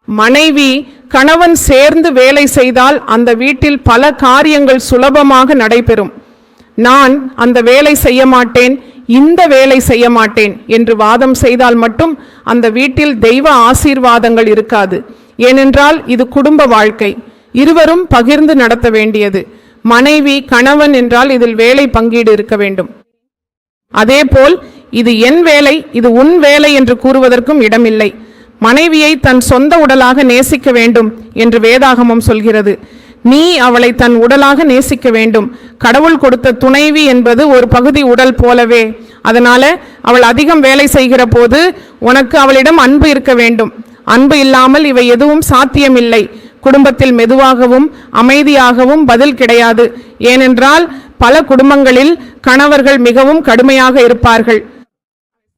மனைவி கணவன் சேர்ந்து வேலை செய்தால் அந்த வீட்டில் பல காரியங்கள் சுலபமாக நடைபெறும். நான் அந்த வேலை செய்ய மாட்டேன், இந்த வேலை செய்ய மாட்டேன் என்று வாதம் செய்தால் மட்டும் அந்த வீட்டில் தெய்வ ஆசீர்வாதங்கள் இருக்காது. ஏனென்றால் இது குடும்ப வாழ்க்கை, இருவரும் பகிர்ந்து நடத்த வேண்டியது. மனைவி கணவன் என்றால் இதில் வேலை பங்கீடு இருக்க வேண்டும். அதேபோல் இது என் வேலை, இது உன் வேலை என்று கூறுவதற்கும் இடமில்லை. மனைவியை தன் சொந்த உடலாக நேசிக்க வேண்டும் என்று வேதாகமம் சொல்கிறது. நீ அவளை தன் உடலாக நேசிக்க வேண்டும். கடவுள் கொடுத்த துணைவி என்பது ஒரு பகுதி உடல் போலவே. அதனால அவள் அதிகம் வேலை செய்கிற போது உனக்கு அவளிடம் அன்பு இருக்க வேண்டும். அன்பு இல்லாமல் இவை எதுவும் சாத்தியமில்லை. குடும்பத்தில் மெதுவாகவும் அமைதியாகவும் பதில் கிடையாது. ஏனென்றால் பல குடும்பங்களில் கணவர்கள் மிகவும் கடுமையாக இருப்பார்கள்.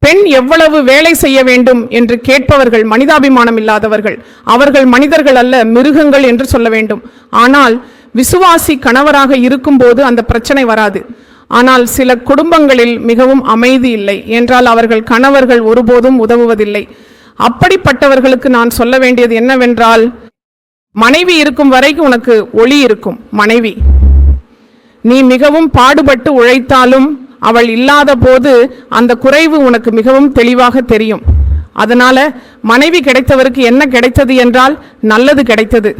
பெண் எவ்வளவு வேலை செய்ய வேண்டும் என்று கேட்பவர்கள் மனிதாபிமானம் இல்லாதவர்கள். அவர்கள் மனிதர்கள் அல்ல, மிருகங்கள் என்று சொல்ல வேண்டும். ஆனால் விசுவாசி கணவராக இருக்கும்போது அந்த பிரச்சனை வராது. ஆனால் சில குடும்பங்களில் மிகவும் அமைதி இல்லை என்றால் அவர்கள் கணவர்கள் ஒருபோதும் உதவுவதில்லை. அப்படிப்பட்டவர்களுக்கு நான் சொல்ல வேண்டியது என்னவென்றால், மனைவி இருக்கும் வரைக்கும் உனக்கு ஒளி இருக்கும். மனைவி நீ மிகவும் பாடுபட்டு உழைத்தாலும் அவள் இல்லாத போது அந்த குறைவு உனக்கு மிகவும் தெளிவாக தெரியும். அதனால மனைவி கிடைத்தவருக்கு என்ன கிடைத்தது என்றால் நல்லது கிடைத்தது.